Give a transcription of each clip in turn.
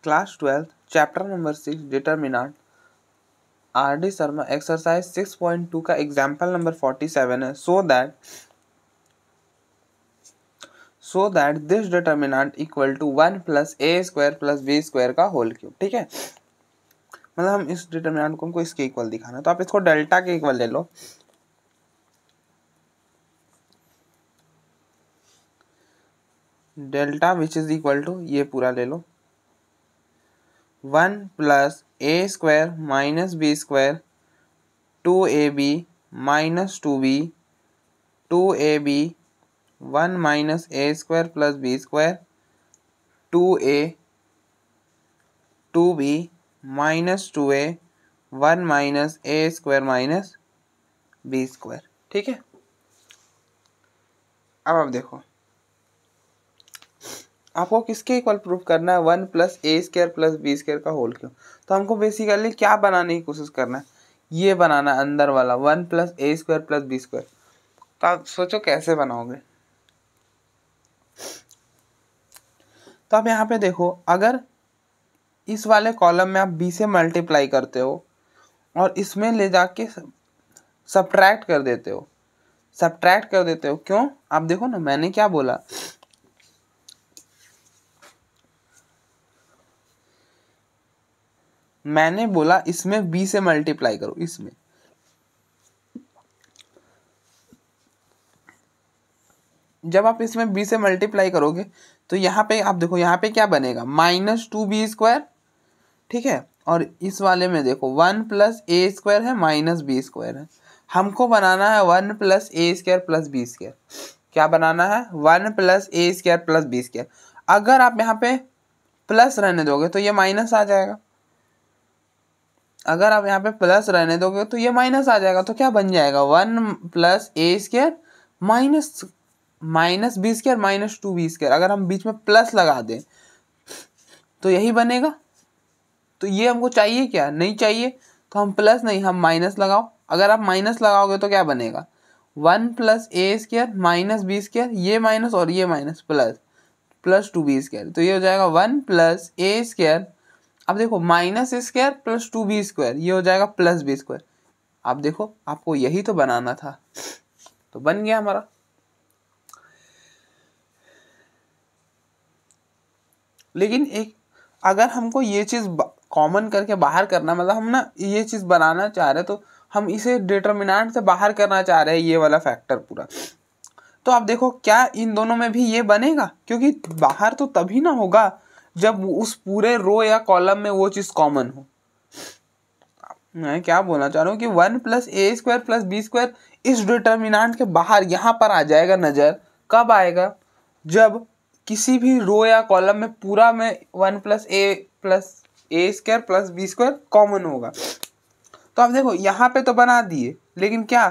Class 12 chapter number 6 determinant RD Sharma exercise 6.2 का example number 47 है। So that this determinant equal to 1 plus A square plus B square का whole cube. ठीक है, मतलब हम इस डिटर्मिनेंट को हमको इसके इक्वल दिखाना है, तो आप इसको डेल्टा के इक्वल ले लो। Delta which is equal to ये पूरा ले लो 1 प्लस ए square minus B square 2ab minus 2b 2ab 1 minus ए square plus B square 2a 2b minus 2a 1 minus ए स्क्वायर माइनस बी स्क्वायर। ठीक है, अब आप देखो आपको किसके इक्वल प्रूफ करना है, 1 प्लस ए स्क्वायर प्लस बी स्क्वायर का होल क्यूब। तो हमको बेसिकली क्या बनाने की कोशिश करना है, ये बनाना अंदर वाला 1 प्लस ए स्क्वायर प्लस बी स्क्वायर। तो आप सोचो कैसे बनाओगे। तो आप यहाँ पे देखो, अगर इस वाले कॉलम में आप बी से मल्टीप्लाई करते हो और इसमें ले जाके सब्ट्रैक्ट कर देते हो, क्यों? आप देखो ना, मैंने क्या बोला, मैंने बोला इसमें बी से मल्टीप्लाई करो। इसमें जब आप इसमें बी से मल्टीप्लाई करोगे तो यहाँ पे आप देखो, यहाँ पे क्या बनेगा, माइनस 2b स्क्वायर। ठीक है, और इस वाले में देखो 1 प्लस ए स्क्वायर है माइनस बी स्क्वायर है। हमको बनाना है 1 प्लस ए स्क्वायर प्लस बी स्क्वायर। क्या बनाना है, 1 प्लस ए स्क्वायर प्लस बी स्क्वायर। अगर आप यहाँ पे प्लस रहने दोगे तो ये माइनस आ जाएगा, अगर आप यहाँ पे प्लस रहने दोगे तो ये माइनस आ जाएगा। तो क्या बन जाएगा, 1 प्लस ए square minus B square minus 2b square. अगर हम बीच में प्लस लगा दें तो यही बनेगा। तो ये हमको चाहिए क्या, नहीं चाहिए, तो हम प्लस नहीं, हम माइनस लगाओ। अगर आप माइनस लगाओगे तो क्या बनेगा, 1 प्लस ए स्क्वायर माइनस बी स्क्वायर, ये माइनस और ये माइनस प्लस 2b स्क्वायर। तो ये हो जाएगा 1 प्लस ए स्क्वायर। अब देखो minus square plus 2b square, ये हो जाएगा प्लस बी स्क्वायर। आप देखो, आपको यही तो बनाना था, तो बन गया हमारा। लेकिन एक अगर हमको ये चीज कॉमन करके बाहर करना, मतलब हम ना ये चीज बनाना चाह रहे, तो हम इसे डिटर्मिनेंट से बाहर करना चाह रहे हैं, ये वाला फैक्टर पूरा। तो आप देखो क्या इन दोनों में भी ये बनेगा, क्योंकि बाहर तो तभी ना होगा जब उस पूरे रो या कॉलम में वो चीज कॉमन हो। मैं क्या बोलना चाह रहा हूँ कि 1 प्लस ए स्क्वायर प्लस बी स्क्वायर इस डिटर्मिनेंट के बाहर यहाँ पर आ जाएगा नजर। कब आएगा, जब किसी भी रो या कॉलम में पूरा में 1 प्लस ए square plus B square common होगा। तो आप देखो यहाँ पे तो बना दिए, लेकिन क्या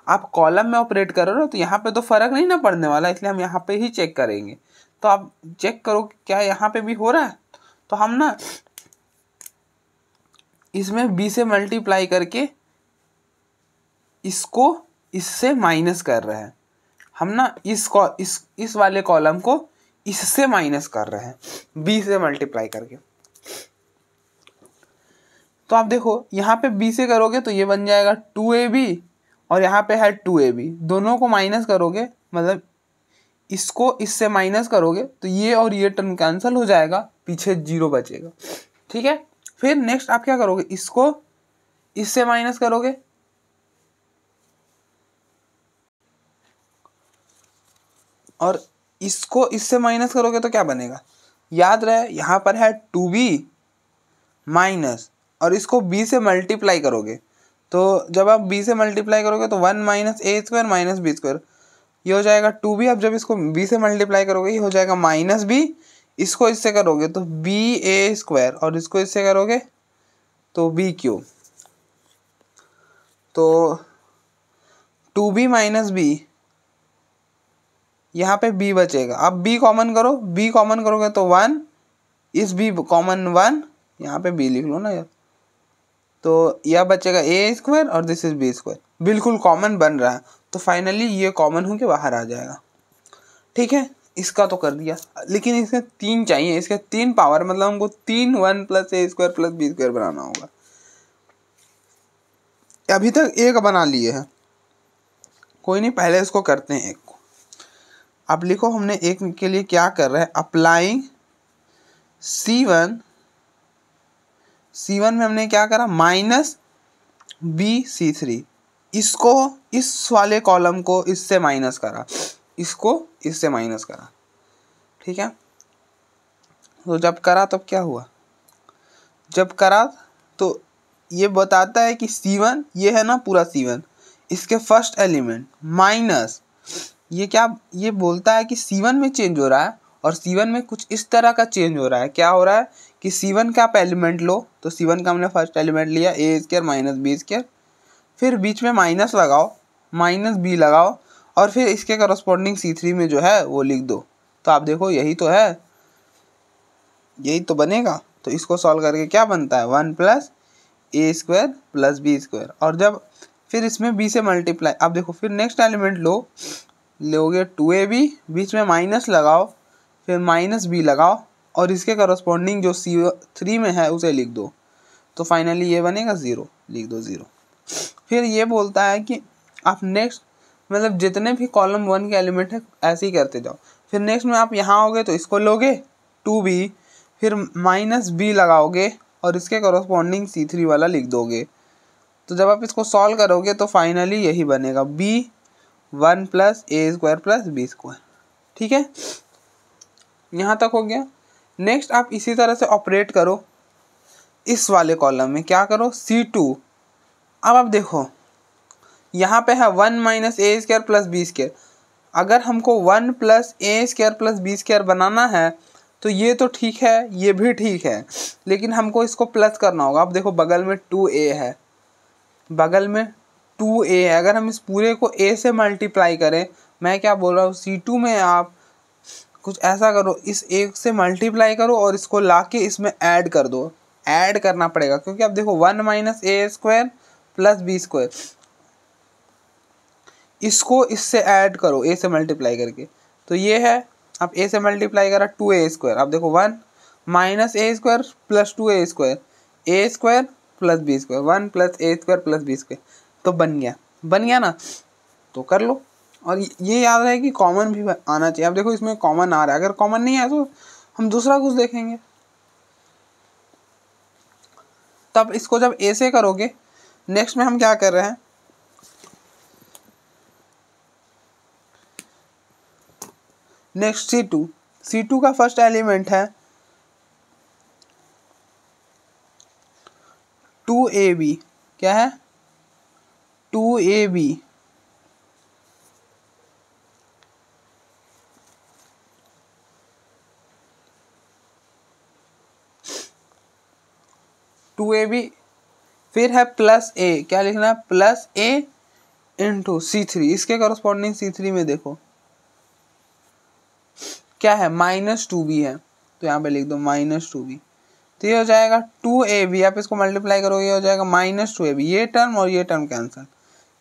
आप कॉलम में ऑपरेट कर रहे हो, तो यहाँ पे तो फर्क नहीं ना पड़ने वाला, इसलिए हम यहाँ पे ही चेक करेंगे। तो आप चेक करो क्या यहाँ पे भी हो रहा है। तो हम ना इसमें बी से मल्टीप्लाई करके इसको इससे माइनस कर रहे हैं, हम ना इस वाले कॉलम को इससे माइनस कर रहे हैं बी से मल्टीप्लाई करके। तो आप देखो यहाँ पे बी से करोगे तो ये बन जाएगा 2ab और यहाँ पे है 2ab, दोनों को माइनस करोगे, मतलब इसको इससे माइनस करोगे तो ये और ये टर्म कैंसिल हो जाएगा, पीछे 0 बचेगा। ठीक है, फिर नेक्स्ट आप क्या करोगे, इसको इससे माइनस करोगे, और इसको इससे माइनस करोगे तो क्या बनेगा, याद रहे यहाँ पर है 2b माइनस, और इसको b से मल्टीप्लाई करोगे, तो जब आप b से मल्टीप्लाई करोगे तो 1 माइनस ए स्क्वायर माइनस बी स्क्वायर, ये हो जाएगा 2b। अब जब इसको b से मल्टीप्लाई करोगे ये हो जाएगा माइनस b, इसको इससे करोगे तो बी ए स्क्वायर, और इसको इससे करोगे तो बी क्यूब। तो 2b माइनस बी, यहाँ पे b बचेगा। अब b कॉमन करो, b कॉमन करोगे तो 1, इस b कॉमन 1, यहाँ पे b लिख लो ना यार, तो यह बचेगा ए स्क्वायर और दिस इज बी स्क्वायर, बिल्कुल कॉमन बन रहा है। तो फाइनली ये कॉमन होके बाहर आ जाएगा। ठीक है, इसका तो कर दिया, लेकिन इसके 3 चाहिए, इसके 3 पावर, मतलब हमको 3 1 + a² + b² बनाना होगा। अभी तक एक बना लिए हैं, कोई नहीं, पहले इसको करते हैं एक को। अब लिखो हमने एक के लिए क्या कर रहे हैं, अप्लाइंग C1 में हमने क्या करा, -bc3, इसको इस वाले कॉलम को इससे माइनस करा, इसको इससे माइनस करा, ठीक है। तो जब करा तब क्या हुआ, जब करा तो ये बताता है कि C1 ये है ना पूरा C1, इसके फर्स्ट एलिमेंट माइनस ये क्या, ये बोलता है कि C1 में चेंज हो रहा है, और C1 में कुछ इस तरह का चेंज हो रहा है। क्या हो रहा है कि C1 का आप एलिमेंट लो, तो C1 का हमने फर्स्ट एलिमेंट लिया a² - b², फिर बीच में माइनस लगाओ, -b लगाओ, और फिर इसके करस्पॉन्डिंग C3 में जो है वो लिख दो। तो आप देखो यही तो है, यही तो बनेगा। तो इसको सॉल्व करके क्या बनता है, 1 + a² + b², और जब फिर इसमें b से मल्टीप्लाई, अब देखो फिर नेक्स्ट एलिमेंट लोगे 2ab, बीच में माइनस लगाओ, फिर -b लगाओ, और इसके करस्पॉन्डिंग जो C3 में है उसे लिख दो। तो फाइनली ये बनेगा 0, लिख दो 0। फिर ये बोलता है कि आप नेक्स्ट, मतलब जितने भी कॉलम 1 के एलिमेंट है ऐसे ही करते जाओ। फिर नेक्स्ट में आप यहाँ आओगे तो इसको लोगे 2b, फिर -b लगाओगे, और इसके करस्पॉन्डिंग C3 वाला लिख दोगे। तो जब आप इसको सॉल्व करोगे तो फाइनली यही बनेगा, b1 + a² + b², ठीक है। यहाँ तक हो गया। नेक्स्ट आप इसी तरह से ऑपरेट करो इस वाले कॉलम में, क्या करो, C2। अब आप देखो यहाँ पे है 1 - a² + b²। अगर हमको 1 + a² + b² बनाना है तो ये तो ठीक है, ये भी ठीक है, लेकिन हमको इसको प्लस करना होगा। अब देखो बगल में 2a है, बगल में 2a है, अगर हम इस पूरे को a से मल्टीप्लाई करें, मैं क्या बोल रहा हूँ, C2 में आप कुछ ऐसा करो, इस 1 से मल्टीप्लाई करो और इसको लाके इसमें ऐड कर दो, ऐड करना पड़ेगा, क्योंकि अब देखो 1 - a² + b², इसको इससे ऐड करो a से मल्टीप्लाई करके, तो ये है, अब a से मल्टीप्लाई करा 2a², अब देखो 1 - a² + 2a², a² + b², 1 + a² + b², तो बन गया ना। तो कर लो, और ये याद रहे कि कॉमन भी आना चाहिए। अब देखो इसमें कॉमन आ रहा है, अगर कॉमन नहीं आया तो हम दूसरा कुछ देखेंगे। तब इसको जब a से करोगे, नेक्स्ट में हम क्या कर रहे हैं, नेक्स्ट C2 का फर्स्ट एलिमेंट है 2ab, क्या है 2ab, फिर है +a, क्या लिखना है, +a × C3, इसके करस्पॉन्डिंग C3 में देखो क्या है, -2b है, तो यहाँ पे लिख दो -2b। तो ये हो जाएगा 2ab, आप इसको मल्टीप्लाई करोगे, ये हो जाएगा -2ab, ये टर्म और ये टर्म कैंसिल,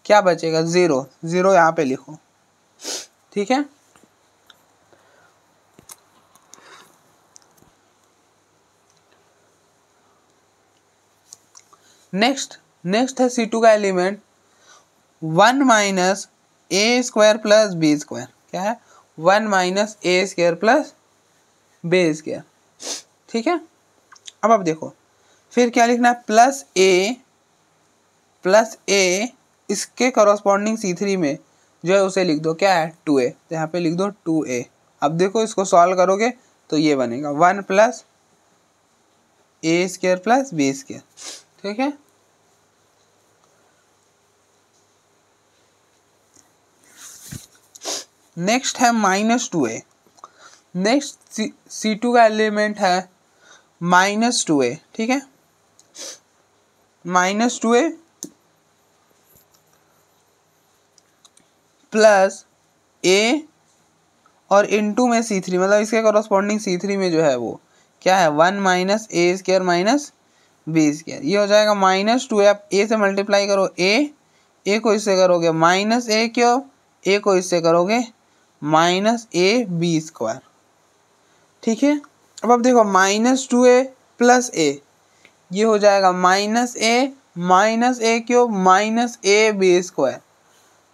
क्या बचेगा 0, 0 यहाँ पे लिखो, ठीक है। नेक्स्ट है C2 का एलिमेंट 1 - a² + b², क्या है 1 - a² + b², ठीक है। अब देखो फिर क्या लिखना है, +a, इसके करस्पॉन्डिंग C3 में जो है उसे लिख दो, क्या है 2a, तो यहाँ पे लिख दो 2a। अब देखो इसको सॉल्व करोगे तो ये बनेगा 1 + a² + b², ठीक है। नेक्स्ट है -2a, नेक्स्ट C2 का एलिमेंट है -2a, ठीक है, -2a + a और इनटू में C3, मतलब इसके करस्पॉन्डिंग C3 में जो है वो क्या है 1 - a² - b², ये हो जाएगा -2a, आप a से मल्टीप्लाई करो a को इससे करोगे -a क्यों, a को इससे करोगे माइनस ए बी स्क्वायर, ठीक है। अब देखो माइनस 2a प्लस ए, ये हो जाएगा माइनस ए क्यों माइनस ए बी स्क्वायर,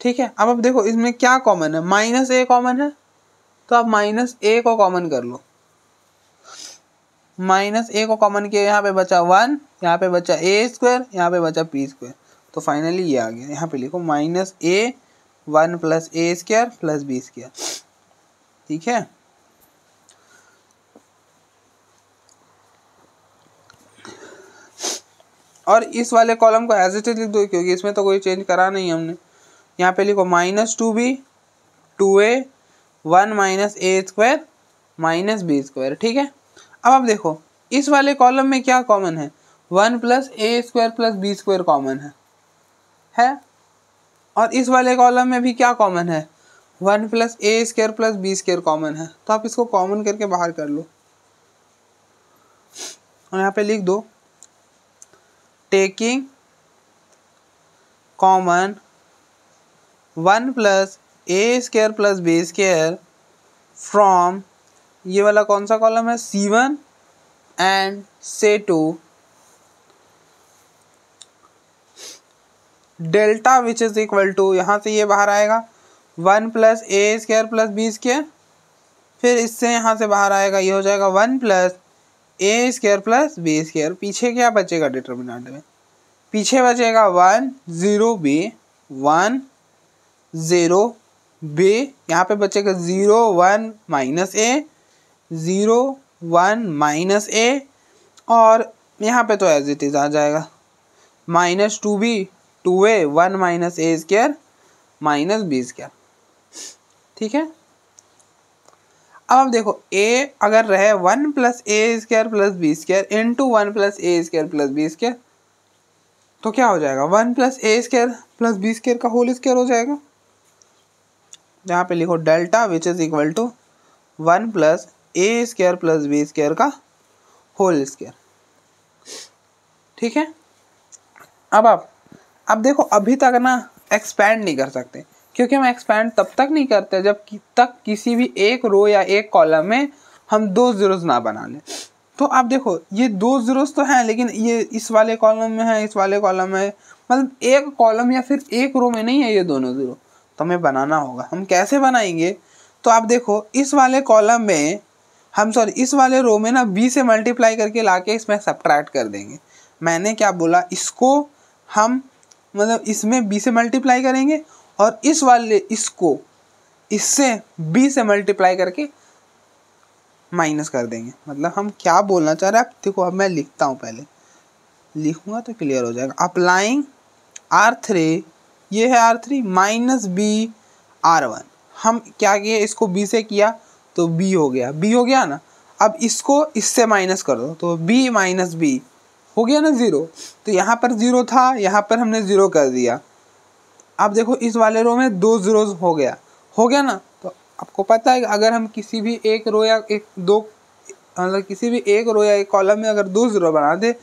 ठीक है। अब देखो इसमें क्या कॉमन है, माइनस ए कॉमन है, तो आप माइनस ए को कॉमन कर लो। माइनस ए को कॉमन किया, यहाँ पे बचा 1, यहाँ पे बचा ए स्क्वायर, यहाँ पे बचा पी स्क्वायर, तो फाइनली ये आ गया। यहाँ पे लिखो माइनस ए 1 प्लस ए स्क्वायर प्लस बी स्क्वायर, ठीक है। और इस वाले कॉलम को एज इट इज लिख दो, क्योंकि इसमें तो कोई चेंज करा नहीं हमने। यहाँ पे लिखो माइनस 2b 2a 1 माइनस ए स्क्वायर माइनस बी स्क्वायर, ठीक है। अब आप देखो इस वाले कॉलम में क्या कॉमन है, 1 प्लस ए square plus B square common है। और इस वाले कॉलम में भी क्या कॉमन है, 1 प्लस ए square plus B square common है। तो आप इसको कॉमन करके बाहर कर लो और यहाँ पे लिख दो taking common 1 plus A square plus B square from, ये वाला कौन सा कॉलम है, C1 and C2 delta which is equal to, यहाँ से ये बाहर आएगा 1 प्लस ए स्क्वायर प्लस बी स्क्वायर, फिर इससे यहाँ से बाहर आएगा, ये हो जाएगा 1 प्लस ए स्क्वायर प्लस बी स्क्वायर। पीछे क्या बचेगा डिटर्मिनेंट में, पीछे बचेगा 1 0 b 1 0 b, यहाँ पे बचेगा 0 1 माइनस ए 0 1 माइनस ए, और यहाँ पे तो एज इट इज आ जाएगा माइनस 2b 2a 1 माइनस ए स्क्वायर माइनस बी स्क्वायर, ठीक है। अब आप देखो a अगर रहे 1 प्लस ए square plus B square into 1 plus ए स्क्वायर प्लस बी स्क्वायर, तो क्या हो जाएगा 1 प्लस ए स्क्वायर प्लस बी स्क्वायर का होल स्क्वायर हो जाएगा। यहाँ पे लिखो delta which is equal to 1 plus A square plus B square का होल स्क्वायर, ठीक है। अब देखो अभी तक ना एक्सपैंड नहीं कर सकते, क्योंकि हम एक्सपैंड तब तक नहीं करते जब तक किसी भी एक रो या एक कॉलम में हम 2 जीरोस ना बना लें। तो आप देखो ये 2 जीरोस तो हैं, लेकिन ये इस वाले कॉलम में है, इस वाले कॉलम में, मतलब एक कॉलम या फिर एक रो में नहीं है ये दोनों जीरो, तो हमें बनाना होगा। हम कैसे बनाएंगे, तो आप देखो इस वाले कॉलम में हम इस वाले रो में ना b से मल्टीप्लाई करके लाके इसमें सब्ट्रैक्ट कर देंगे। मैंने क्या बोला, इसको हम मतलब इसमें b से मल्टीप्लाई करेंगे और इस वाले इसको इससे b से मल्टीप्लाई करके माइनस कर देंगे। मतलब हम क्या बोलना चाह रहे हैं, आप देखो अब मैं लिखता हूँ, पहले लिखूंगा तो क्लियर हो जाएगा। अप्लाइंग R3, ये है R3 माइनस b R1, हम क्या किए, इसको b से किया तो b हो गया ना। अब इसको इससे माइनस कर दो तो b माइनस b हो गया ना 0, तो यहाँ पर 0 था, यहाँ पर हमने 0 कर दिया। अब देखो इस वाले रो में 2 जीरोस हो गया ना। तो आपको पता है अगर हम किसी भी एक रो या किसी भी एक रो या एक कॉलम में अगर 2 जीरो बना दे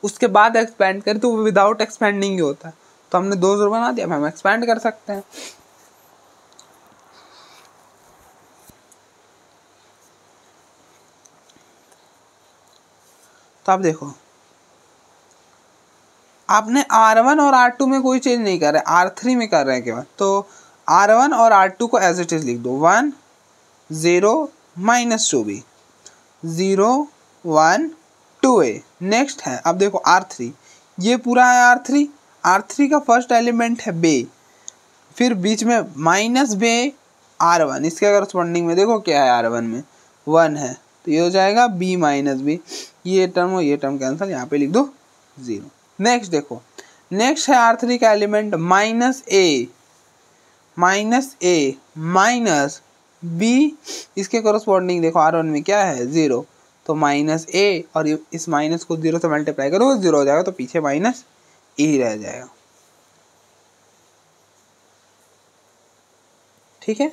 उसके बाद एक्सपैंड करें तो वो विदाउट एक्सपैंडिंग ही होता है। तो हमने 2 जीरो बना दिया, हम एक्सपैंड कर सकते हैं। तो आप देखो आपने R1 और R2 में कोई चेंज नहीं कर रहे, R3 में कर रहे हैं केवल। तो R1 और R2 को एज इट इज लिख दो, 1 0 माइनस 2b 0 1 2a। नेक्स्ट है अब देखो R3, ये पूरा है R3 का फर्स्ट एलिमेंट है बे, फिर बीच में माइनस बे R1, इसके करस्पॉन्डिंग में देखो क्या है R1 में 1 है, तो ये हो जाएगा b माइनस बी, ये टर्म और ये टर्म कैंसिल, यहाँ पे लिख दो 0। नेक्स्ट देखो, नेक्स्ट है R3 का एलिमेंट माइनस ए माइनस बी, इसके करस्पॉन्डिंग देखो R1 में क्या है 0, तो माइनस ए, और इस माइनस को 0 से मल्टीप्लाई करो 0 हो जाएगा, तो पीछे माइनस ए रह जाएगा, ठीक है।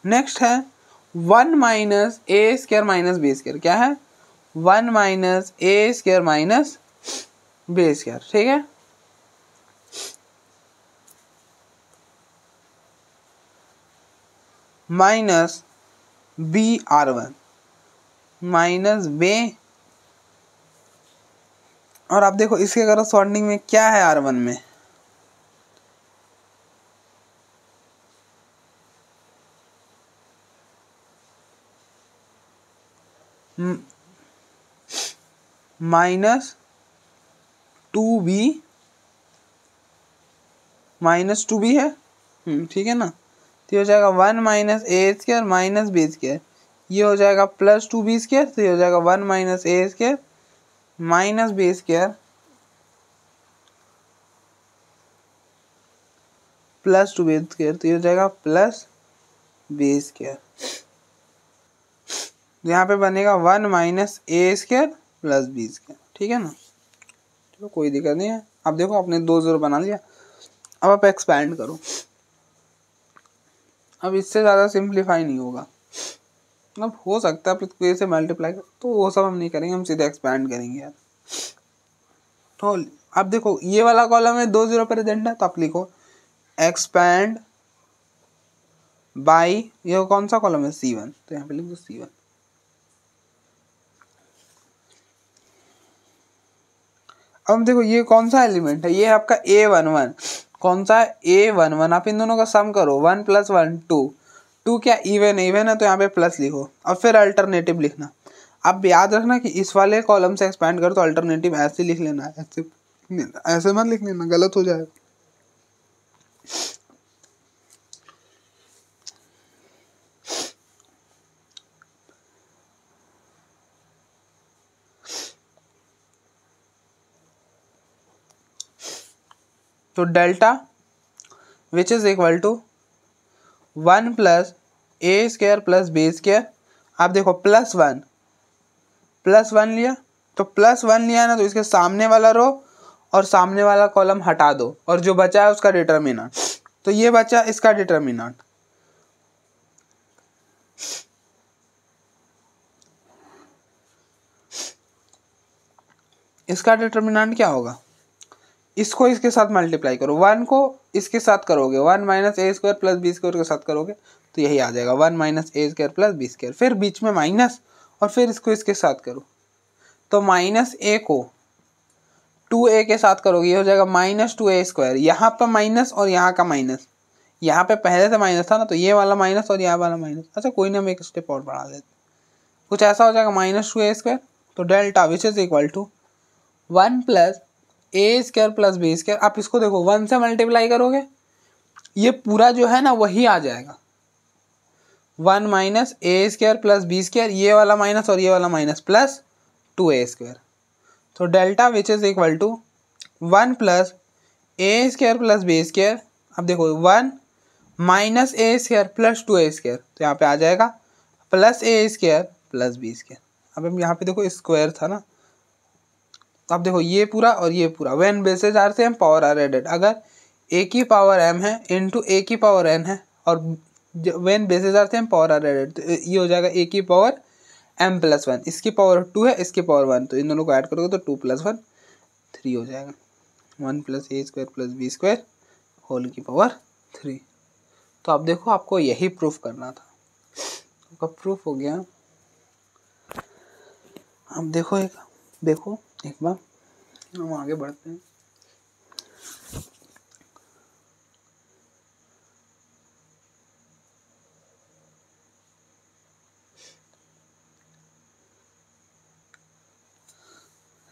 नेक्स्ट है 1 माइनस ए स्क्वायर माइनस बी स्क्वायर, क्या है 1 माइनस ए स्क्वायर माइनस बी स्क्वायर, ठीक है। माइनस बी R1 माइनस बे, और आप देखो इसके करस्पॉन्डिंग में क्या है R1 में, माइनस 2b है, ठीक है ना। तो ये हो जाएगा 1 माइनस ए स्क्वायर माइनस बी स्क्वायर, ये हो जाएगा प्लस 2b स्क्वायर, तो ये हो जाएगा 1 माइनस ए square minus B square plus 2b square, तो ये हो जाएगा प्लस बी स्क्वायर। यहाँ पे बनेगा 1 माइनस ए स्क्वायर प्लस बी स्क्वायर, ठीक है ना। चलो कोई दिक्कत नहीं है। अब देखो आपने 2 0 बना लिया, अब आप एक्सपैंड करो। अब इससे ज़्यादा सिंप्लीफाई नहीं होगा, मतलब हो सकता है आप से मल्टीप्लाई कर, तो वो सब हम नहीं करेंगे, हम सीधे एक्सपैंड करेंगे यार। तो अब देखो ये वाला कॉलम है 2 0 प्रेजेंट है, तो आप लिखो एक्सपैंड बाई, ये कौन सा कॉलम है C1, तो यहाँ पे लिख दो C1। अब देखो ये कौन सा एलिमेंट है, ये है आपका A11, कौन सा है A11। आप इन दोनों का सम करो, 1 + 1 2 क्या इवन है, तो यहाँ पे प्लस लिखो। अब फिर अल्टरनेटिव लिखना। अब याद रखना कि इस वाले कॉलम से एक्सपैंड करो तो अल्टरनेटिव ऐसे लिख लेना, ऐसे मत लिख लेना, गलत हो जाएगा। तो delta which is equal to 1 + a square plus b square. आप देखो प्लस वन लिया, तो +1 लिया ना, तो इसके सामने वाला रो और सामने वाला कॉलम हटा दो, और जो बचा है उसका डिटर्मिनेंट, तो ये बचा इसका डिटर्मिनेंट। इसका डिटर्मिनेंट क्या होगा, इसको इसके साथ मल्टीप्लाई करो, 1 को इसके साथ करोगे, 1 माइनस ए स्क्वायर प्लस बी स्क्वायर के साथ करोगे तो यही आ जाएगा 1 माइनस ए स्क्वायर प्लस बी स्क्वायर, फिर बीच में माइनस और फिर इसको इसके साथ करो, तो माइनस ए को 2a के साथ करोगे, ये हो जाएगा माइनस 2a स्क्वायर। यहाँ पर माइनस और यहाँ का माइनस, यहाँ पे पहले से माइनस था ना, तो ये वाला माइनस और यहाँ वाला माइनस। अच्छा कोई ना, हम एक स्टेप और बढ़ा देते, कुछ ऐसा हो जाएगा माइनस 2a स्क्वायर। तो delta which is equal to 1 + a square plus B square. आप इसको देखो 1 से मल्टीप्लाई करोगे, ये पूरा जो है ना वही आ जाएगा, 1 माइनस ए स्क्वायर प्लस बी स्क्वायर, ये वाला माइनस और ये वाला माइनस, प्लस 2a स्क्वायर। तो delta which is equal to 1 + a square plus B square. अब देखो 1 माइनस ए स्क्वायर प्लस 2a स्क्वायर, तो यहाँ पे आ जाएगा plus a square plus B square. अब हम यहाँ पे देखो स्क्वायर था ना, तो अब देखो ये पूरा और ये पूरा, when bases are same power are added. अगर a की पावर m है इंटू a की पावर n है, और when bases are same power are added, तो ये हो जाएगा a की पावर m + 1, इसकी पावर 2 है, इसकी पावर 1, तो इन दोनों को ऐड करोगे तो 2 + 1 3 हो जाएगा, 1 + a square plus B square whole की पावर 3। तो अब देखो आपको यही प्रूफ करना था, आपका प्रूफ हो गया। अब देखो एक बार हम आगे बढ़ते हैं।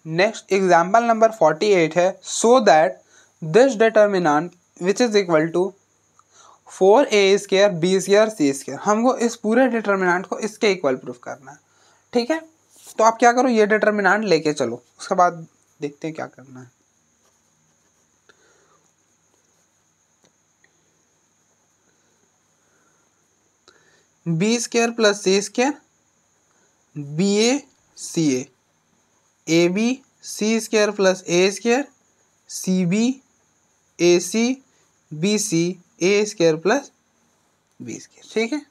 नेक्स्ट एग्जाम्पल नंबर 48 है, so that this determinant which is equal to 4a square B square C square. हमको इस पूरे डिटर्मिनेंट को इसके इक्वल प्रूफ करना है, ठीक है। तो आप क्या करो, ये डिटर्मिनेंट लेके चलो, उसके बाद देखते हैं क्या करना है। B square plus c square b a c a b c square plus A square c b a c b c a square plus B square, ठीक है।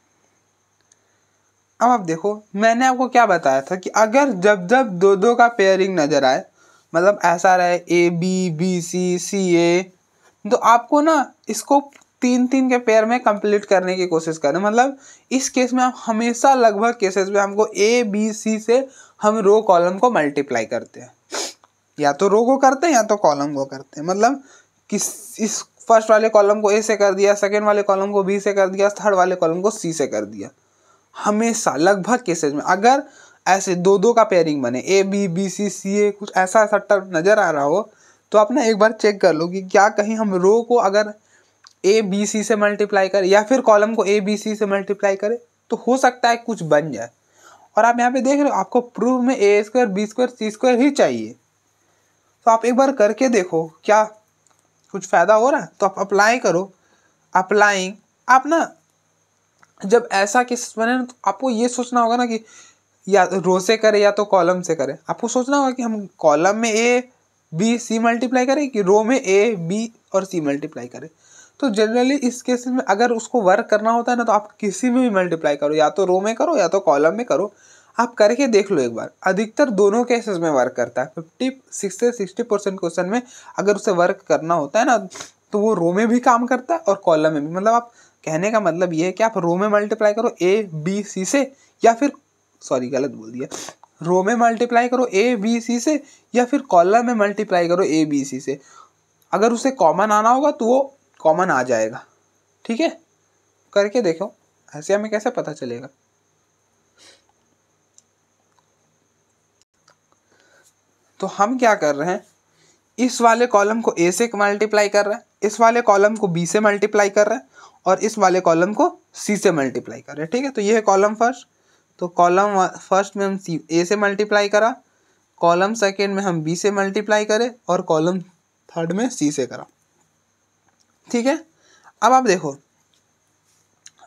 अब आप देखो मैंने आपको क्या बताया था कि अगर जब जब दो का पेयरिंग नजर आए, मतलब ऐसा रहे ए बी बी सी सी ए, तो आपको ना इसको 3-3 के पेयर में कंप्लीट करने की कोशिश करें। मतलब इस केस में हम हमेशा लगभग केसेस में हमको ए बी सी से हम रो कॉलम को मल्टीप्लाई करते हैं, या तो रो को करते हैं या तो कॉलम को करते हैं। मतलब इस फर्स्ट वाले कॉलम को ए से कर दिया, सेकेंड वाले कॉलम को बी से कर दिया, थर्ड वाले कॉलम को सी से कर दिया। हमेशा लगभग केसेस में अगर ऐसे 2-2 का पेयरिंग बने, ए बी बी सी सी ए, कुछ ऐसा टर्म नजर आ रहा हो तो आप ना एक बार चेक कर लो कि क्या कहीं हम रो को अगर ए बी सी से मल्टीप्लाई करें या फिर कॉलम को ए बी सी से मल्टीप्लाई करें तो हो सकता है कुछ बन जाए। और आप यहाँ पे देख रहे हो आपको प्रूफ में ए स्क्वायर बी स्क्वायर सी स्क्वायर ही चाहिए, तो आप एक बार करके देखो क्या कुछ फायदा हो रहा है। तो आप अप्लाई करो। अप्लाइंग आप ना जब ऐसा केस बने ना तो आपको ये सोचना होगा ना कि या रो से करें या तो कॉलम से करें। आपको सोचना होगा कि हम कॉलम में ए बी सी मल्टीप्लाई करें कि रो में ए बी और सी मल्टीप्लाई करें। तो जनरली इस केस में अगर उसको वर्क करना होता है ना तो आप किसी में भी मल्टीप्लाई करो, या तो रो में करो या तो कॉलम में करो। आप करके देख लो एक बार, अधिकतर दोनों केसेस में वर्क करता है। 50-60% क्वेश्चन में अगर उसे वर्क करना होता है ना तो वो रो में भी काम करता है और कॉलम में भी। मतलब आप कहने का मतलब ये है कि आप रो में मल्टीप्लाई करो ए बी सी से, या फिर सॉरी गलत बोल दिया, रो में मल्टीप्लाई करो ए बी सी से या फिर कॉलम में मल्टीप्लाई करो ए बी सी से। अगर उसे कॉमन आना होगा तो वो कॉमन आ जाएगा। ठीक है, करके देखो, ऐसे हमें कैसे पता चलेगा। तो हम क्या कर रहे हैं, इस वाले कॉलम को ए से मल्टीप्लाई कर रहे हैं, इस वाले कॉलम को बी से मल्टीप्लाई कर रहे हैं और इस वाले कॉलम को सी से मल्टीप्लाई कर रहे हैं। ठीक है, तो ये है कॉलम फर्स्ट। तो कॉलम फर्स्ट में हम सी ए से मल्टीप्लाई करा, कॉलम सेकेंड में हम बी से मल्टीप्लाई करें और कॉलम थर्ड में सी से करा। ठीक है, अब आप देखो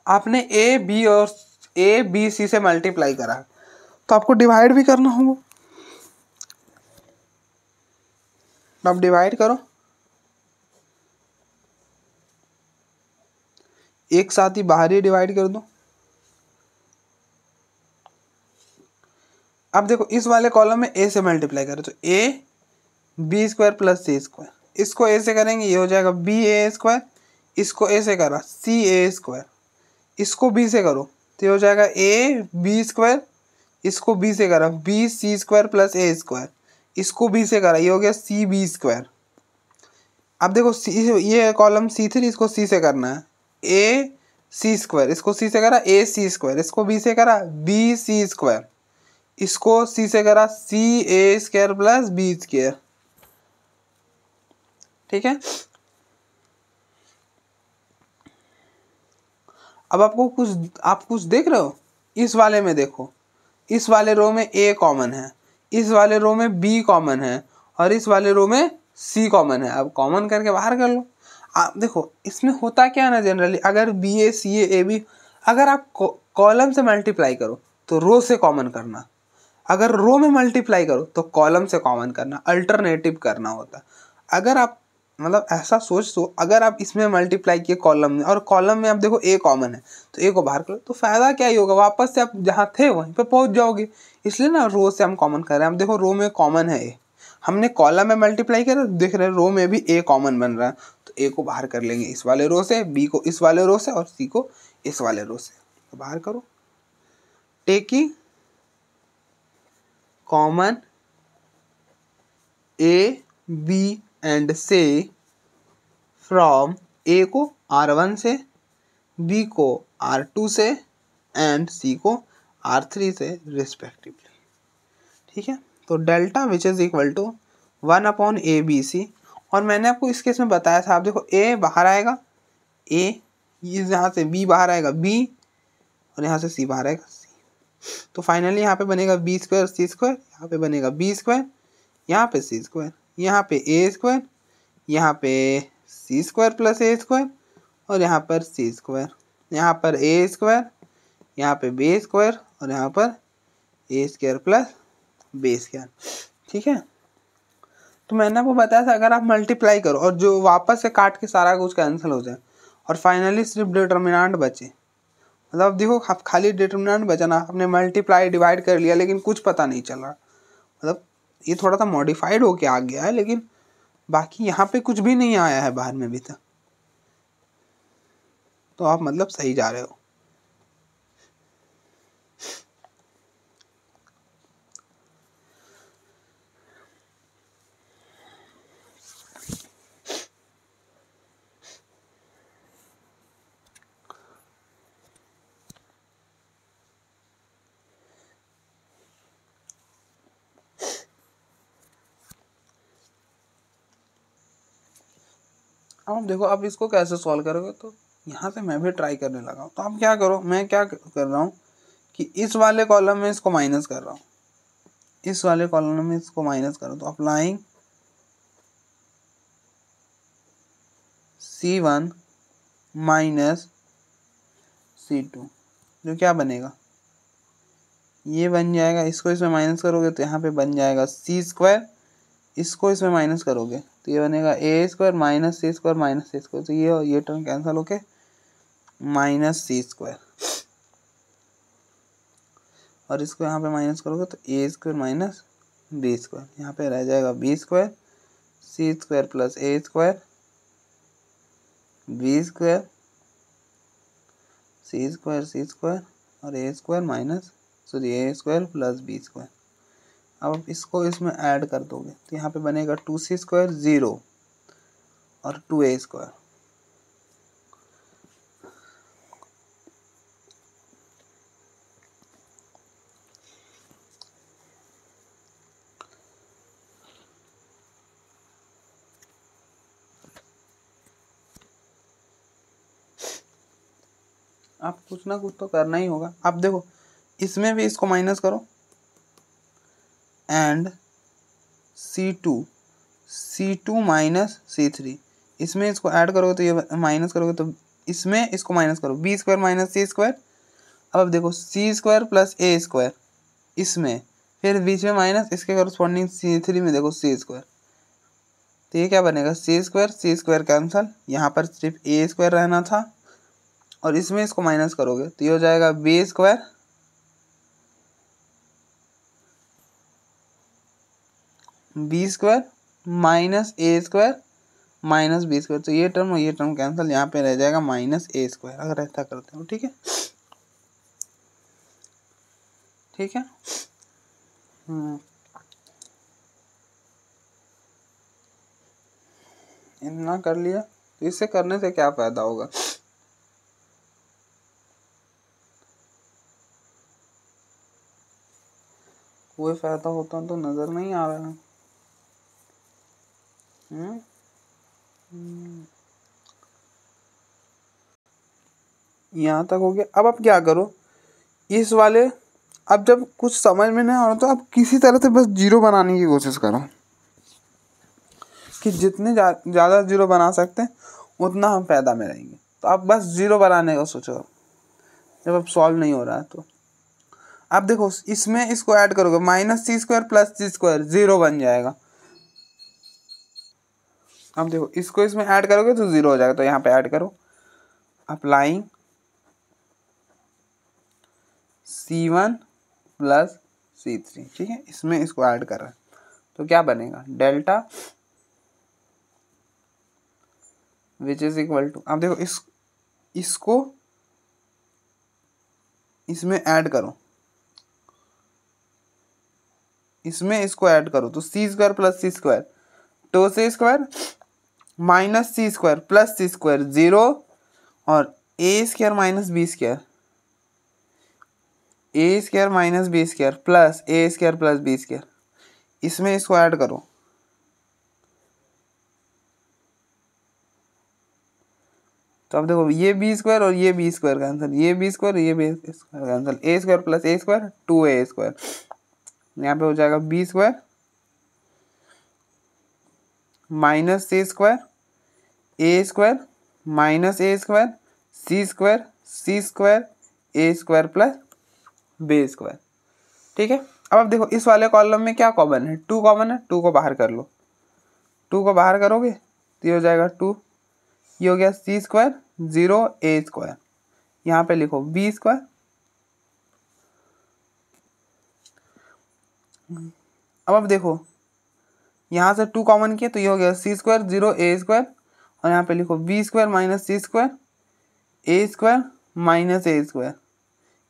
आपने ए बी सी से मल्टीप्लाई करा तो आपको डिवाइड भी करना होगा। तो आप डिवाइड करो, एक साथ ही बाहर ही डिवाइड कर दो। अब देखो इस वाले कॉलम में ए से मल्टीप्लाई करें तो a b square plus c square, इसको ए से करेंगे ये हो जाएगा बी ए स्क्वायर, इसको ए से करा सी ए स्क्वायर, इसको बी से करो तो ये हो जाएगा ए बी स्क्वायर, इसको बी से करा बी सी स्क्वायर प्लस ए स्क्वायर, इसको बी से करा ये हो गया सी बी स्क्वायर। अब देखो ये कॉलम C3, इसको सी से करना है ए सी स्क्वायर, इसको सी से करा ए सी स्क्वायर, इसको बी से करा बी सी स्क्वायर, इसको सी से करा सी a square plus B square. ठीक है, अब आप कुछ देख रहे हो। इस वाले में देखो, इस वाले रो में ए कॉमन है, इस वाले रो में बी कॉमन है और इस वाले रो में सी कॉमन है। अब कॉमन करके बाहर कर लो। आप देखो इसमें होता क्या ना, जनरली अगर B a c a B, अगर आप कॉलम से मल्टीप्लाई करो तो रो से कॉमन करना, अगर रो में मल्टीप्लाई करो तो कॉलम से कॉमन करना, अल्टरनेटिव करना होता। अगर आप मतलब ऐसा सोच दो, अगर आप इसमें मल्टीप्लाई किए कॉलम में और कॉलम में आप देखो ए कॉमन है तो ए को बाहर करो तो फायदा क्या ही होगा, वापस से आप जहाँ थे वहीं पे पहुंच जाओगे। इसलिए ना रो से हम कॉमन कर रहे हैं। हम देखो रो में कॉमन है ए, हमने कॉलम में मल्टीप्लाई किया, देख रहे हैं रो में भी ए कॉमन बन रहा है तो ए को बाहर कर लेंगे इस वाले रो से, बी को इस वाले रो से और सी को इस वाले रो से। तो बाहर करो, taking common A B and से फ्रॉम ए को R1 से, बी को R2 से एंड सी को R3 से रिस्पेक्टिवली। ठीक है, तो delta which is equal to 1/ABC। और मैंने आपको इस केस में बताया था, आप देखो ए बाहर आएगा ए, यहाँ से बी बाहर आएगा बी और यहाँ से सी बाहर आएगा सी। तो फाइनली यहाँ पे बनेगा बी स्क्वायर सी स्क्वायर, यहाँ पे बनेगा बी स्क्वायर, यहाँ पे सी स्क्वायर, यहाँ पे ए स्क्वायर, यहाँ पे सी स्क्वायर प्लस ए स्क्वायर और यहाँ पर सी स्क्वायर, यहाँ पर ए स्क्वायर, यहाँ पे बी स्क्वायर और यहाँ पर ए स्क्वायर प्लस बी स्क्वायर। ठीक है, तो मैंने आपको बताया था अगर आप मल्टीप्लाई करो और जो वापस से काट के सारा कुछ कैंसिल हो जाए और फाइनली सिर्फ डिटर्मिनेंट बचे, मतलब देखो आप खाली डिटर्मिनेंट बचा ना, आपने मल्टीप्लाई डिवाइड कर लिया लेकिन कुछ पता नहीं चल रहा। मतलब ये थोड़ा सा मॉडिफाइड होके आ गया है लेकिन बाकी यहाँ पे कुछ भी नहीं आया है बाहर में अभी तक। तो आप मतलब सही जा रहे हो। अब देखो अब इसको कैसे सॉल्व करोगे, तो यहाँ से मैं भी ट्राई करने लगा हूँ। तो अब क्या करो, मैं क्या कर रहा हूँ कि इस वाले कॉलम में इसको माइनस कर रहा हूँ, इस वाले कॉलम में इसको माइनस करो। तो अप्लाइंग C1 माइनस C2, जो क्या बनेगा, ये बन जाएगा। इसको इसमें माइनस करोगे तो यहाँ पे बन जाएगा C², इसको इसमें माइनस करोगे तो ये बनेगा A² minus C² minus C²। तो ये टर्म कैंसिल होके माइनस C², और इसको यहाँ पे माइनस करोगे तो A² माइनस B², यहाँ पे रह जाएगा B² C² plus A² B² C² और A² minus A² plus B²। अब इसको इसमें ऐड कर दोगे तो यहाँ पे बनेगा 2C² 0 और 2A²। आप कुछ ना कुछ तो करना ही होगा। अब देखो इसमें भी इसको माइनस करो, एंड C2 माइनस C3, इसमें इसको ऐड करोगे तो ये माइनस करोगे तो इसमें इसको माइनस करो, B² माइनस C²। अब देखो C² प्लस A², इसमें फिर बीच में माइनस, इसके कॉरस्पॉन्डिंग C3 में देखो C²। तो ये क्या बनेगा, C² कैंसल, यहाँ पर सिर्फ A² रहना था, और इसमें इसको माइनस करोगे तो ये हो जाएगा B² minus A² minus B²। तो ये टर्म और ये टर्म कैंसिल, यहाँ पे रह जाएगा माइनस A², अगर ऐसा करते हो। ठीक है, ठीक है। इतना कर लिया, तो इससे करने से क्या फायदा होगा, कोई फायदा होता तो नजर नहीं आ रहा है। यहाँ तक हो गया। अब आप क्या करो, इस वाले, अब जब कुछ समझ में नहीं आ रहा तो आप किसी तरह से बस जीरो बनाने की कोशिश करो, कि जितने ज़्यादा जीरो बना सकते हैं उतना हम फायदा में रहेंगे। तो आप बस जीरो बनाने का सोचो जब अब सॉल्व नहीं हो रहा है। तो आप देखो इसमें इसको ऐड करोगे, माइनस C² प्लस C² 0 बन जाएगा। अब देखो इसको इसमें ऐड करोगे तो 0 हो जाएगा, तो यहाँ पे ऐड करो, अप्लाइंग C1 प्लस C3। ठीक है, इसमें इसको ऐड कर रहा है तो क्या बनेगा, delta which is equal to, अब देखो इसको इसमें ऐड करो, इसमें इसको ऐड करो तो C² plus C² 2C² minus C² plus C² 0 और A² minus B² A² minus B² plus A² plus B²। इसमें इसको ऐड करो तो अब देखो ये B² और ये B² कैंसिल, ये B² ये B² cancel, A² plus A² 2A²। यहाँ पे हो जाएगा B² minus C² A² minus A² C² C² A² plus B²। ठीक है, अब आप देखो इस वाले कॉलम में क्या कॉमन है, 2 कॉमन है, 2 को बाहर कर लो, 2 को बाहर करोगे तो ये हो जाएगा 2, ये हो गया C² 0 A²। यहाँ पे लिखो B², अब देखो यहाँ से 2 कॉमन किए तो ये हो गया C² 0 A², और यहाँ पे लिखो B² माइनस C² ए स्क्वायर माइनस ए स्क्वायर,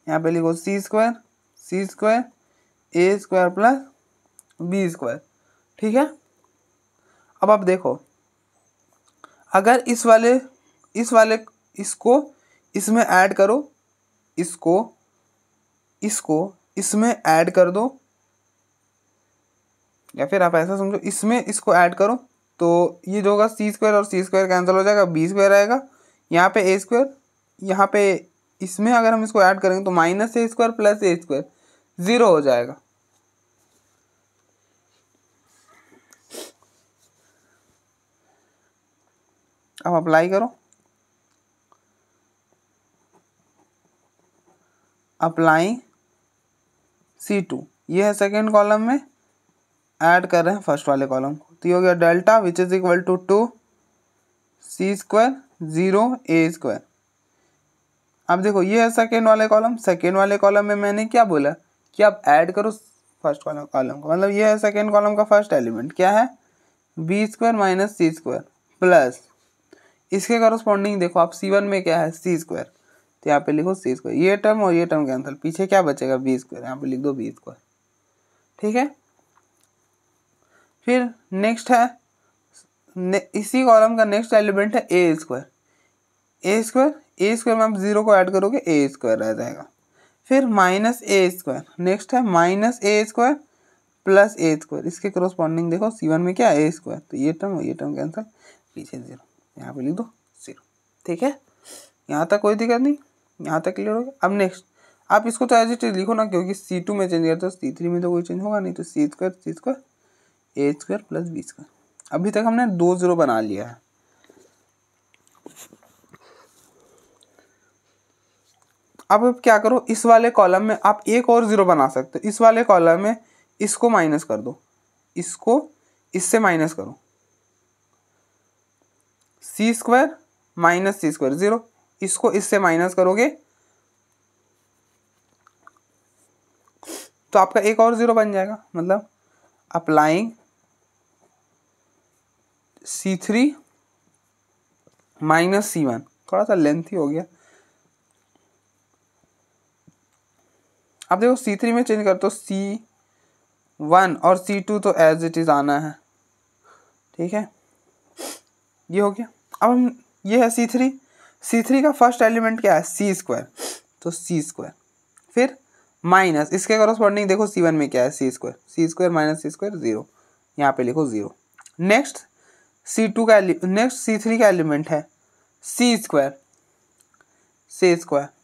यहाँ पे लिखो सी स्क्वायर ए स्क्वायर प्लस बी स्क्वायर। ठीक है, अब आप देखो अगर इस वाले इसको इसमें ऐड करो, इसको इसमें ऐड कर दो, या फिर आप ऐसा समझो इसमें इसको ऐड करो तो ये जो होगा सी स्क्वायर और सी स्क्वायर कैंसिल हो जाएगा, बी स्क्वायर आएगा, यहाँ पे ए स्क्वायर, यहाँ पे इसमें अगर हम इसको ऐड करेंगे तो माइनस ए स्क्वायर प्लस ए स्क्वायर 0 हो जाएगा। अब अप्लाई करो, अप्लाई C2, ये है सेकेंड कॉलम में, ऐड कर रहे हैं फर्स्ट वाले कॉलम को, तो ये हो गया delta which is equal to 2 C square 0 A square. अब देखो ये है सेकेंड वाले कॉलम, सेकेंड वाले कॉलम में मैंने क्या बोला कि आप ऐड करो फर्स्ट वाला कॉलम को, मतलब ये है सेकेंड कॉलम का फर्स्ट एलिमेंट क्या है, बी स्क्वायर माइनस सी स्क्वायर प्लस इसके करस्पॉन्डिंग देखो आप C1 में क्या है सी स्क्वायर, तो यहाँ पे लिखो सी स्क्वायर, ये टर्म और ये टर्म कैंसिल, पीछे क्या बचेगा बी स्क्वायर, यहाँ पे लिख दो बी स्क्वायर। ठीक है, फिर नेक्स्ट है इसी कॉलम का नेक्स्ट एलिमेंट है ए स्क्वायर में आप 0 को ऐड करोगे ए स्क्वायर रह जाएगा, फिर माइनस ए स्क्वायर, नेक्स्ट है माइनस ए स्क्वायर प्लस ए स्क्वायर, इसके करस्पॉन्डिंग देखो C1 में क्या है ए स्क्वायर, तो ये टर्म कैंसिल, पीछे 0, यहाँ पे लिख दो 0। ठीक है, यहाँ तक कोई दिक्कत नहीं, यहाँ तक क्लियर हो गया। अब नेक्स्ट आप इसको तो एज इट इज लिखो ना, क्योंकि C2 में चेंज करते हो C3 में तो कोई चेंज होगा नहीं, तो सी स्क्वायर ए स्क्वायर प्लस बी स्क्वायर। अभी तक हमने 2 0 बना लिया है। अब क्या करो, इस वाले कॉलम में आप एक और 0 बना सकते हो, इस वाले कॉलम में इसको माइनस कर दो, इसको इससे माइनस करो, सी स्क्वायर माइनस सी स्क्वायर 0, इसको इससे माइनस करोगे तो आपका एक और 0 बन जाएगा, मतलब अप्लाइंग C3 माइनस C1, थोड़ा सा लेंथी हो गया। अब देखो C3 में चेंज कर तो C1 और C2 तो एज इट इज आना है। ठीक है, ये हो गया। अब हम ये है C3 का फर्स्ट एलिमेंट क्या है सी स्क्वायर, तो सी स्क्वायर, फिर माइनस इसके करस्पॉन्डिंग देखो C1 में क्या है सी स्क्वायर माइनस सी स्क्वायर 0, यहाँ पे लिखो 0। नेक्स्ट C3 का एलिमेंट है सी स्क्वायर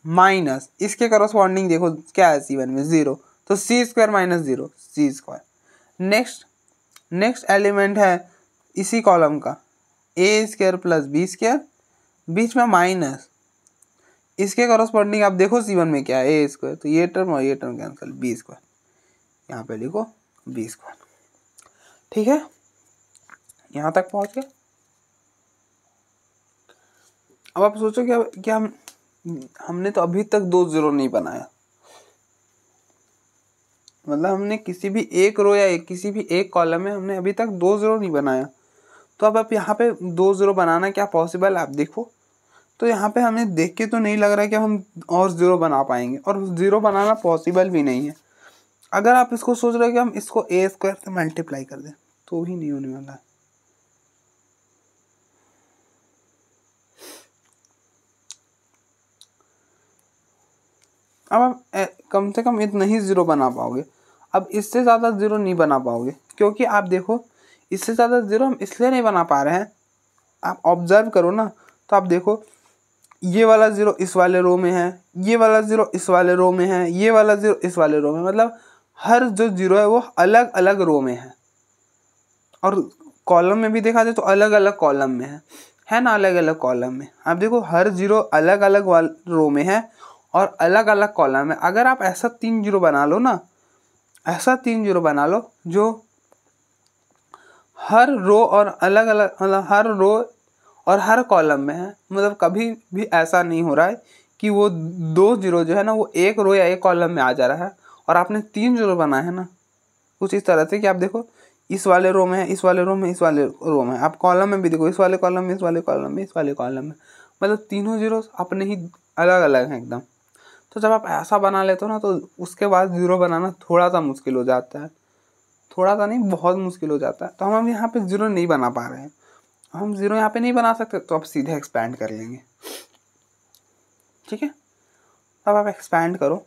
माइनस इसके करस्पॉन्डिंग देखो क्या है C1 में 0, तो सी स्क्वायर माइनस 0 सी स्क्वायर। नेक्स्ट एलिमेंट है इसी कॉलम का ए स्क्वायर प्लस बी स्क्वायर, बीच में माइनस इसके करस्पॉन्डिंग आप देखो C1 में क्या है ए स्क्वायर, तो ये टर्म और ये टर्म कैंसिल, बी स्क्वायर, यहाँ पे लिखो बी स्क्वायर। ठीक है, यहाँ तक पहुँच गए। अब आप सोचो क्या हमने तो अभी तक 2 0 नहीं बनाया, मतलब हमने किसी भी एक रो या किसी भी एक कॉलम में हमने अभी तक 2 0 नहीं बनाया, तो अब आप यहाँ पे 2 0 बनाना क्या पॉसिबल है आप देखो, तो यहाँ पे हमें देख के तो नहीं लग रहा है कि हम और 0 बना पाएंगे, और 0 बनाना पॉसिबल भी नहीं है। अगर आप इसको सोच रहे हो कि हम इसको ए स्क्वायर से मल्टीप्लाई कर दें तो भी नहीं होने वाला है। अब आप कम से कम इतना ही 0 बना पाओगे, अब इससे ज़्यादा 0 नहीं बना पाओगे, क्योंकि आप देखो इससे ज़्यादा 0 हम इसलिए नहीं बना पा रहे हैं, आप ऑब्जर्व करो ना, तो आप देखो ये वाला 0 इस वाले रो में है, ये वाला 0 इस वाले रो में है, ये वाला 0 इस वाले रो में, मतलब हर जो 0 है वो अलग अलग रो में है, और कॉलम में भी देखा जाए तो अलग अलग कॉलम में है ना, अलग अलग कॉलम में आप देखो हर 0 अलग अलग रो में है और अलग अलग कॉलम में। अगर आप ऐसा 3 0 बना लो ना, ऐसा 3 0 बना लो जो हर रो और अलग अलग, मतलब हर रो और हर कॉलम में है, मतलब कभी भी ऐसा नहीं हो रहा है कि वो 2 0 जो है ना वो एक रो या एक कॉलम में आ जा रहा है और आपने 3 0 बनाया है ना, कुछ इस तरह से कि आप देखो इस वाले रो में है, इस वाले रो में, इस वाले रो में, आप कॉलम में भी देखो इस वाले कॉलम में, इस वाले कॉलम में, इस वाले कॉलम में, मतलब तीनों जीरो अपने ही अलग अलग हैं एकदम। तो जब आप ऐसा बना लेते हो ना तो उसके बाद जीरो बनाना थोड़ा सा मुश्किल हो जाता है, थोड़ा सा नहीं बहुत मुश्किल हो जाता है। तो हम यहाँ पे जीरो नहीं बना पा रहे हैं, हम जीरो यहाँ पे नहीं बना सकते, तो आप सीधे एक्सपैंड कर लेंगे। ठीक है, अब आप एक्सपैंड करो।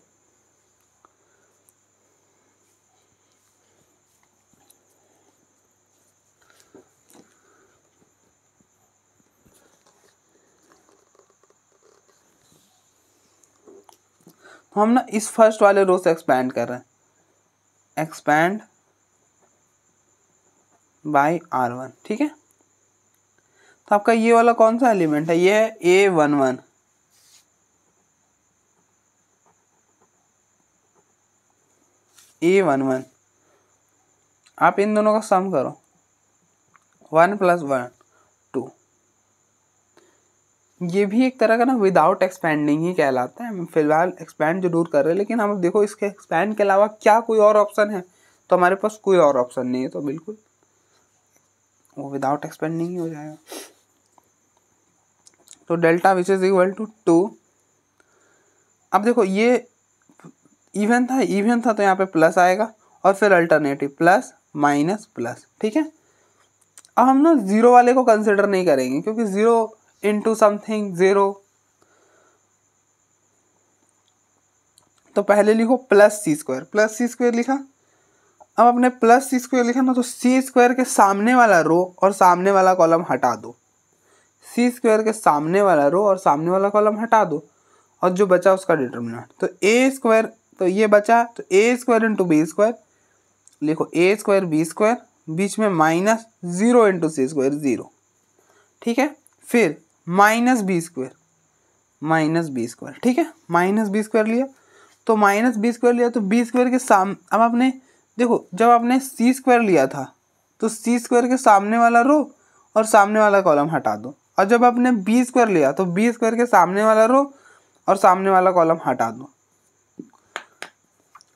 तो हम ना इस फर्स्ट वाले रो से एक्सपैंड कर रहे हैं, एक्सपैंड बाय R1। ठीक है, तो आपका ये वाला कौन सा एलिमेंट है, ये है A11। A11 आप इन दोनों का सम करो, 1 + 1 2। ये भी एक तरह का ना विदाउट एक्सपैंडिंग ही कहलाता है। हम फिलहाल एक्सपैंड जरूर कर रहे हैं, लेकिन हम देखो इसके एक्सपैंड के अलावा क्या कोई और ऑप्शन है, तो हमारे पास कोई और ऑप्शन नहीं है, तो बिल्कुल वो विदाउट एक्सपेंडिंग ही हो जाएगा। तो delta which is equal to 2। अब देखो ये इवन था तो यहाँ पे प्लस आएगा और फिर अल्टरनेटिव प्लस माइनस प्लस। ठीक है, अब हम ना जीरो वाले को कंसिडर नहीं करेंगे, क्योंकि जीरो इंटू समथिंग जीरो, तो पहले लिखो प्लस सी स्क्वायर लिखा। अब अपने प्लस सी स्क्वायर लिखा ना, तो सी स्क्वायर के सामने वाला रो और सामने वाला कॉलम हटा दो, सी स्क्वायर के सामने वाला रो और सामने वाला कॉलम हटा दो, और जो बचा उसका डिटर्मिनेंट, तो ए स्क्वायर, तो ये बचा, तो ए स्क्वायर इंटू बी स्क्वायर लिखो, ए स्क्वायर बी स्क्वायर, बीच में माइनस 0 इंटू सी स्क्वायर 0। ठीक है, फिर माइनस बी स्क्वायर, ठीक है, माइनस बी स्क्वायर लिया, तो माइनस बी स्क्वायर लिया, तो बी स्क्वायर के सामने, अब आपने देखो जब आपने सी स्क्वायर लिया था तो सी स्क्वायर के सामने वाला रो और सामने वाला कॉलम हटा दो, और जब आपने बी स्क्वायर लिया तो बी स्क्वायर के सामने वाला रो और सामने वाला कॉलम हटा दो,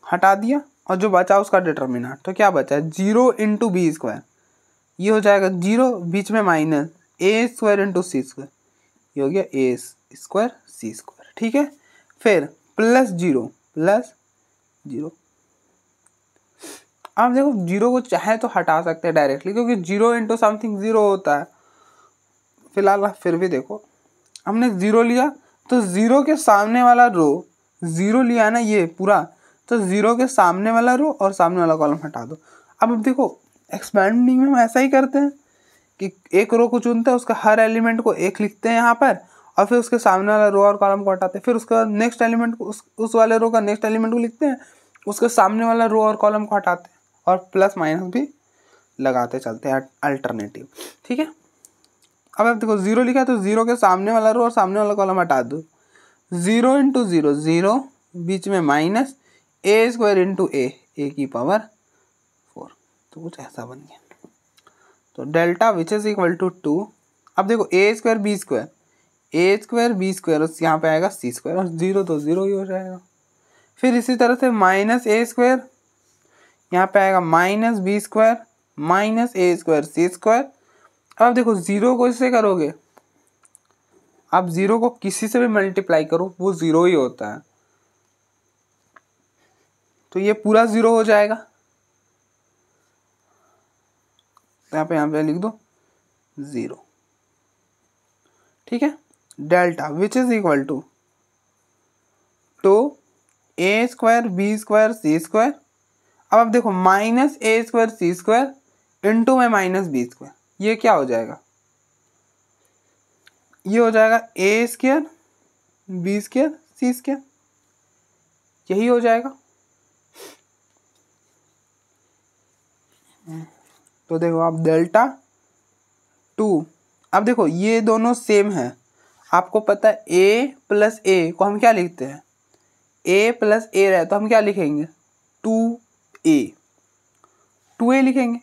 हटा दिया, और जो बचा उसका डिटर्मिनेंट, तो क्या बचा, 0 इंटू बी स्क्वायर, ये हो जाएगा 0, बीच में माइनस ए स्क्वायर इंटू सी स्क्वायर, ये हो गया ए स्क्वायर सी स्क्वायर। ठीक है, फिर प्लस 0 आप देखो जीरो को चाहे तो हटा सकते हैं डायरेक्टली, क्योंकि 0 इंटू समथिंग 0 होता है। फिलहाल फिर भी देखो हमने 0 लिया, तो 0 के सामने वाला रो, 0 लिया ना ये पूरा, तो 0 के सामने वाला रो और सामने वाला कॉलम हटा दो। अब देखो एक्सपेंडिंग में हम ऐसा ही करते हैं कि एक रो को चुनते हैं, उसका हर एलिमेंट को एक लिखते हैं यहाँ पर, और फिर उसके सामने वाला रो और कॉलम को हटाते हैं, फिर उसके बाद नेक्स्ट एलिमेंट को उस वाले रो का नेक्स्ट एलिमेंट को लिखते हैं, उसके सामने वाला रो और कॉलम को हटाते हैं, और प्लस माइनस भी लगाते चलते हैं अल्टरनेटिव। ठीक है, अब आप देखो 0 लिखा है, तो 0 के सामने वाला रो और सामने वाला कॉलम हटा दो, 0 इंटू 0 0, बीच में minus A square into A की पावर 4, तो कुछ ऐसा बन गया। तो delta which is equal to 2। अब देखो ए स्क्वायर बी स्क्वायर यहाँ पे आएगा सी स्क्वायर, और 0 तो 0 ही हो जाएगा। फिर इसी तरह से माइनस ए स्क्वायर, यहाँ पे आएगा माइनस बी स्क्वायर माइनस ए स्क्वायर सी स्क्वायर। अब देखो 0 को इससे करोगे, आप 0 को किसी से भी मल्टीप्लाई करो वो 0 ही होता है, तो ये पूरा 0 हो जाएगा। यहाँ पे लिख दो 0। ठीक है, delta which is equal to 2 A square B square C square. अब आप देखो माइनस ए स्क्वायर सी स्क्वायर इंटू में माइनस बी स्क्वायर, ये क्या हो जाएगा, ये हो जाएगा A square B square C square, यही हो जाएगा। तो देखो आप डेल्टा 2, अब देखो ये दोनों सेम है, आपको पता है a प्लस ए को हम क्या लिखते हैं, a प्लस ए रहे तो हम क्या लिखेंगे, 2a लिखेंगे।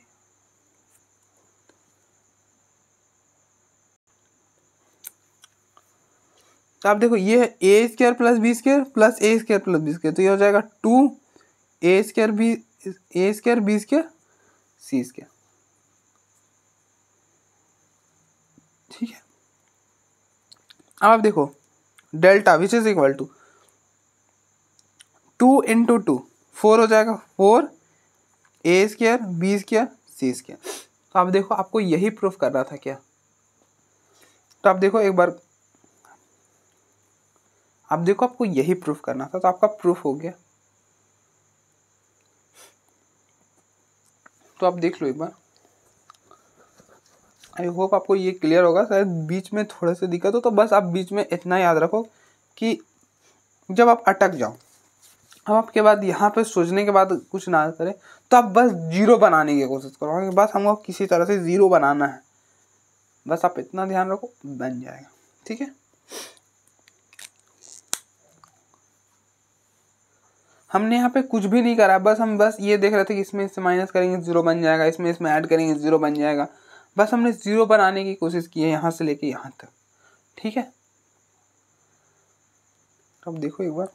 तो आप देखो ये है A square plus B square plus A square plus B square, तो ये हो जाएगा 2a स्क्वायर बी स्क्वायर सी स्क्वायर। ठीक है, अब आप देखो delta which is equal to 2 into 2 4 हो जाएगा, 4 A square B square C square. तो आप देखो आपको यही प्रूफ करना था क्या? तो आप देखो एक बार, आप देखो आपको यही प्रूफ करना था, तो आपका प्रूफ हो गया। तो आप देख लो एक बार, आई होप आपको ये क्लियर होगा। शायद बीच में थोड़ा सा दिक्कत हो, तो बस आप बीच में इतना याद रखो कि जब आप अटक जाओ, अब आपके बाद यहाँ पे सोचने के बाद कुछ ना करें, तो आप बस जीरो बनाने की कोशिश करो। बस हमको किसी तरह से जीरो बनाना है, बस आप इतना ध्यान रखो, बन जाएगा। ठीक है, हमने यहाँ पे कुछ भी नहीं करा, बस हम बस ये देख रहे थे कि इसमें इससे माइनस करेंगे जीरो बन जाएगा, इसमें ऐड करेंगे जीरो बन जाएगा। बस हमने जीरो बनाने की कोशिश की है यहाँ से लेके यहाँ तक। ठीक है, अब देखो एक बार,